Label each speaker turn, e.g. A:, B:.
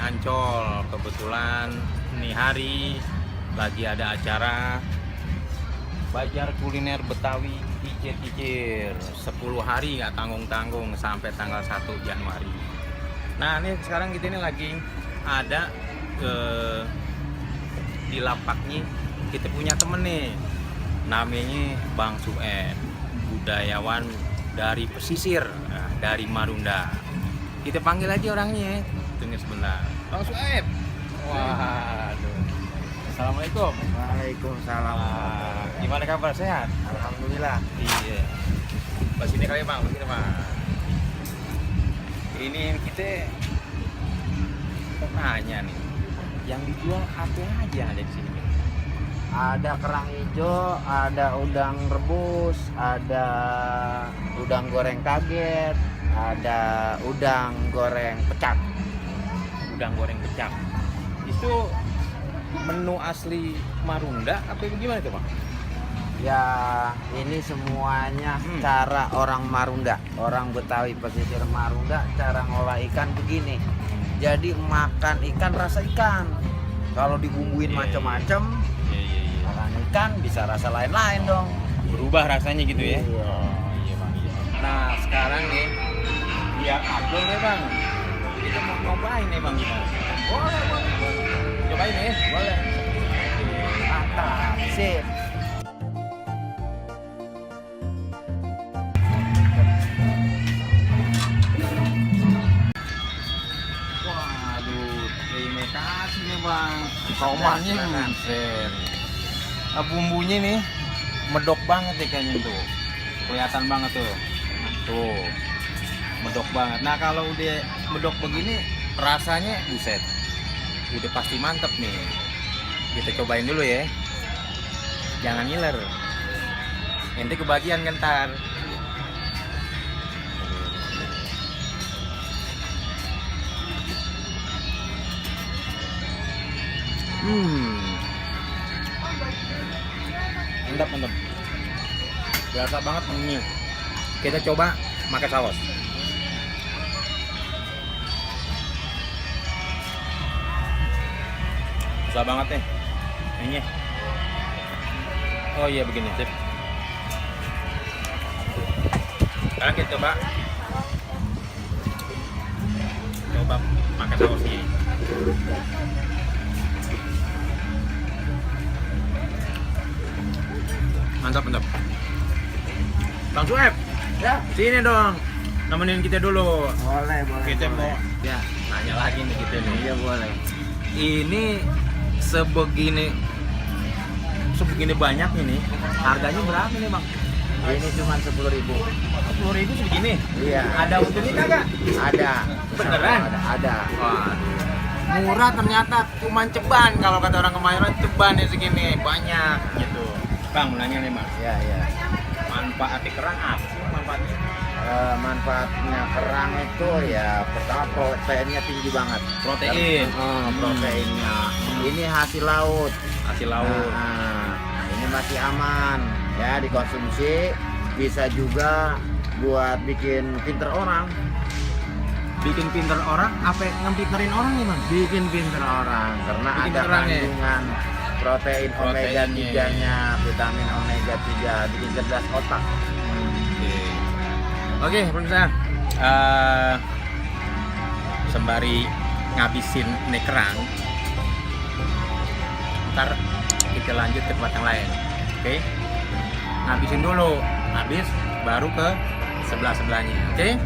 A: Ancol. Kebetulan nih hari lagi ada acara Bazar Kuliner Betawi Kicir-Kicir 10 hari nggak tanggung-tanggung sampai tanggal 1 Januari. Nah ini sekarang kita ini lagi ada di lapaknya. Kita punya temen nih, namanya Bang Sueb, budayawan dari pesisir, dari Marunda. Kita panggil aja orangnya, tunggu sebentar. Bang Sueb. Waduh. Assalamualaikum.
B: Waalaikumsalam.
A: Gimana kabar, sehat?
B: Alhamdulillah.
A: Iya. Pas ini kali Bang, begini Bang. Ini kita nanya nih, yang dijual apa aja ada di sini?
B: Ada kerang hijau, ada udang rebus, ada udang goreng kaget, ada udang goreng pecak.
A: Udang goreng pecak. Itu menu asli Marunda apa gimana tuh Bang?
B: Ya, ini semuanya cara orang Marunda, orang Betawi pesisir Marunda, cara ngolah ikan begini. Jadi makan ikan rasa ikan. Kalau dibumbuin macam-macam, makan ikan bisa rasa lain-lain dong.
A: Berubah rasanya gitu ya?
B: Iya.
A: Oh, iya Bang. Iya. Nah sekarang nih, biar abdul nih Bang, kita mau nyobain nih Bang gimana?
B: Boleh.
A: Cobain nih, boleh.
B: Mantap, sip.
A: Waduh, terima kasih nih Bang. Tomatnya buset. Nah, bumbunya nih medok banget ya kayaknya tuh. Kelihatan banget tuh. Tuh. Medok banget. Nah, kalau udah medok begini rasanya buset. Udah pasti mantep nih. Kita cobain dulu ya. Jangan ngiler. Nanti kebagian kan ntar. Mantap. Biasa banget ini. Kita coba pakai saus. Susah banget nih. Ini. Oh iya begini, sip. Sekarang kita coba pakai sausnya. Mantap. Bang Sueb,
B: Ya,
A: sini dong, nemenin kita dulu.
B: boleh.
A: Kita mau
B: Ya,
A: nanya lagi nih kita nih.
B: iya boleh.
A: Ini sebegini banyak ini, harganya berapa nih Bang?
B: Ini cuma 10.000.
A: 10.000 segini?
B: Iya.
A: Ada untungnya kagak?
B: Ada.
A: Beneran?
B: Ada.
A: Waduh. Murah ternyata, cuman ceban kalau kata orang Kemayoran, ceban ya segini, banyak gitu. Bang, mau nanya nih Bang,
B: Ya.
A: manfaatnya kerang apa sih manfaatnya?
B: Manfaatnya kerang itu ya pertama proteinnya tinggi banget.
A: Protein.
B: Proteinnya. Ini hasil laut.
A: Hasil laut.
B: Nah, ini masih aman ya dikonsumsi. Bisa juga buat bikin pinter orang.
A: Bikin pinter orang, apa ngempinterin orang nih Bang?
B: Bikin pinter orang karena
A: Bikin
B: ada
A: terang ya?
B: kandungan protein omega
A: Proteinnya.
B: 3-nya, vitamin omega 3, bikin cerdas otak.
A: Oke, pemirsa. Sembari ngabisin nih kerang, ntar kita lanjut ke tempat yang lain. Oke? Ngabisin dulu, habis baru ke sebelahnya. Oke?